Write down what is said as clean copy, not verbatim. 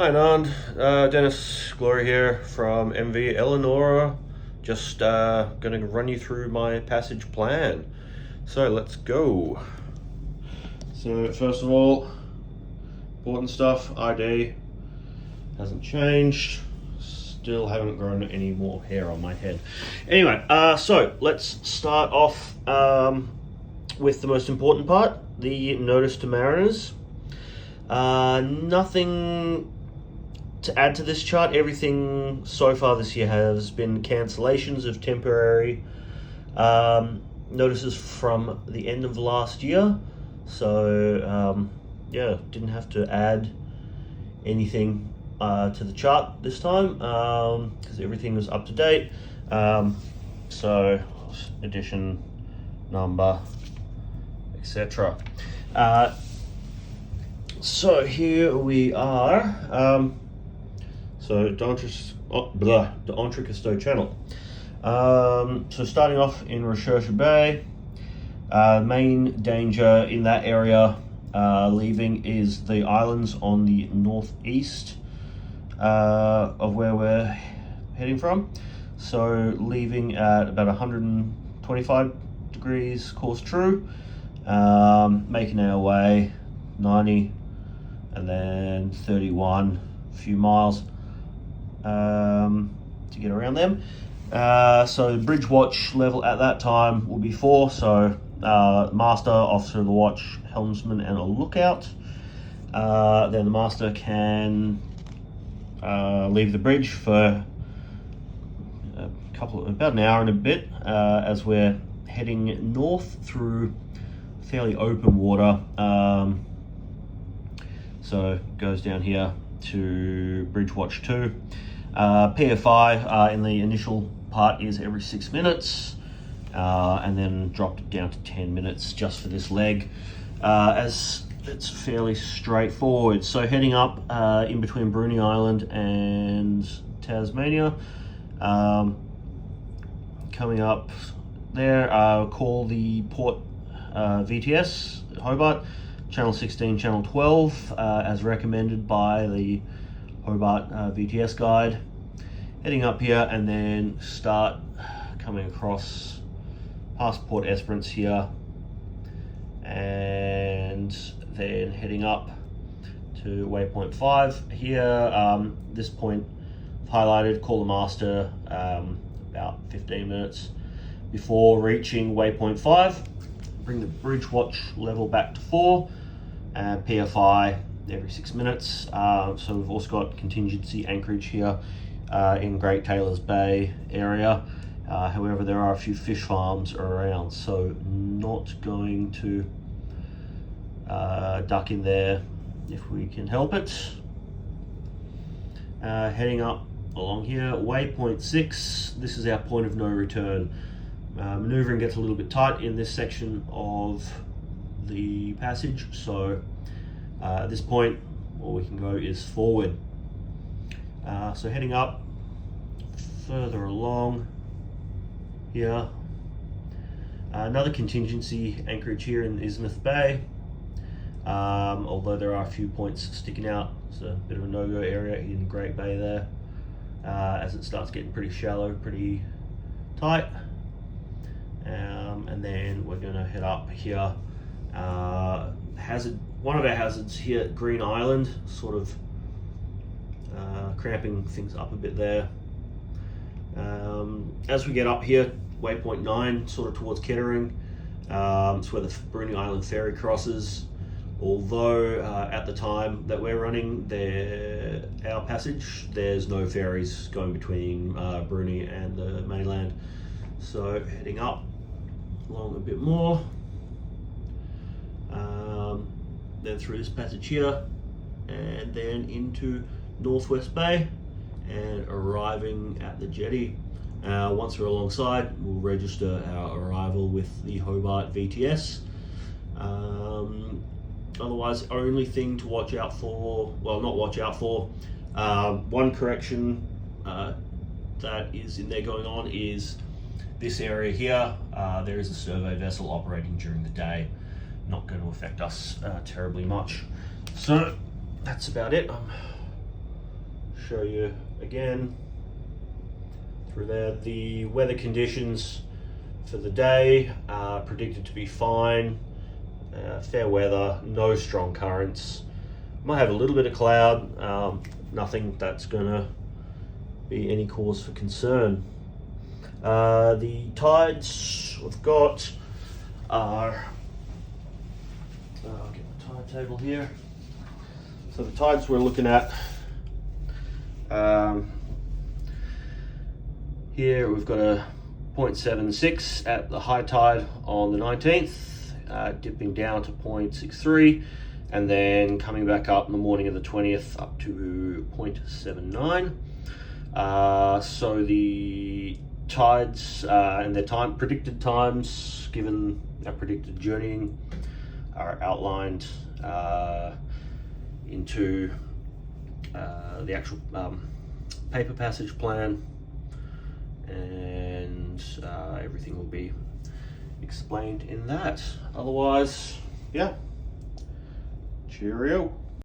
Hi Nand, Dennis Glory here from MV Eleanor. Just going to run you through my passage plan. So let's go. So first of all, important stuff, ID, hasn't changed. Still haven't grown any more hair on my head. Anyway, so let's start off with the most important part, the notice to mariners. Nothing to add to this chart. Everything so far this year has been cancellations of temporary notices from the end of last year. So yeah, didn't have to add anything to the chart this time because everything was up to date. So edition, number, etc. So here we are. So the Entrecousteau Channel. So starting off in Recherche Bay, main danger in that area leaving is the islands on the northeast of where we're heading from. So leaving at about 125 degrees course true, making our way 90 and then 31, a few miles to get around them. So bridge watch level at that time will be 4, so master, officer of the watch, helmsman and a lookout. Then the master can leave the bridge for about an hour and a bit as we're heading north through fairly open water. So it goes down here to Bridge Watch 2. PFI in the initial part is every 6 minutes, and then dropped it down to 10 minutes just for this leg, as it's fairly straightforward. So heading up in between Bruny Island and Tasmania, coming up there, call the port VTS Hobart, channel 16, channel 12, as recommended by the Hobart VTS guide. Heading up here and then start coming across past Port Esperance here, and then heading up to waypoint 5 here. This point highlighted, call the master about 15 minutes before reaching waypoint 5. Bring the bridge watch level back to 4, and PFI every 6 minutes. So we've also got contingency anchorage here in Great Taylor's Bay area. However, there are a few fish farms around, so not going to duck in there if we can help it. Heading up along here, waypoint 6. This is our point of no return. Maneuvering gets a little bit tight in this section of the passage, so at this point all we can go is forward. So heading up further along here, another contingency anchorage here in Ismouth Bay, although there are a few points sticking out. It's a bit of a no-go area in Great Bay there, as it starts getting pretty shallow, pretty tight. And then we're going to head up here. One of our hazards here at Green Island, sort of cramping things up a bit there. As we get up here, waypoint 9, sort of towards Kettering, it's where the Bruny Island ferry crosses. Although at the time that we're running our passage, there's no ferries going between Bruny and the mainland. So heading up along a bit more, then through this passage here, and then into Northwest Bay, and arriving at the jetty. Once we're alongside, we'll register our arrival with the Hobart VTS. Otherwise, only thing to watch out for, well, not watch out for, one correction that is in there going on is this area here. There is a survey vessel operating during the day. Not going to affect us terribly much. So that's about it. I'm show you again through there. The weather conditions for the day are predicted to be fine. Fair weather, no strong currents. Might have a little bit of cloud, nothing that's gonna be any cause for concern. The tides we've got are, I'll get the tide table here. So the tides we're looking at, here we've got a 0.76 at the high tide on the 19th, dipping down to 0.63, and then coming back up in the morning of the 20th up to 0.79. So the tides and their predicted times, given our predicted journeying, are outlined into the actual paper passage plan, and everything will be explained in that. Otherwise, yeah, cheerio.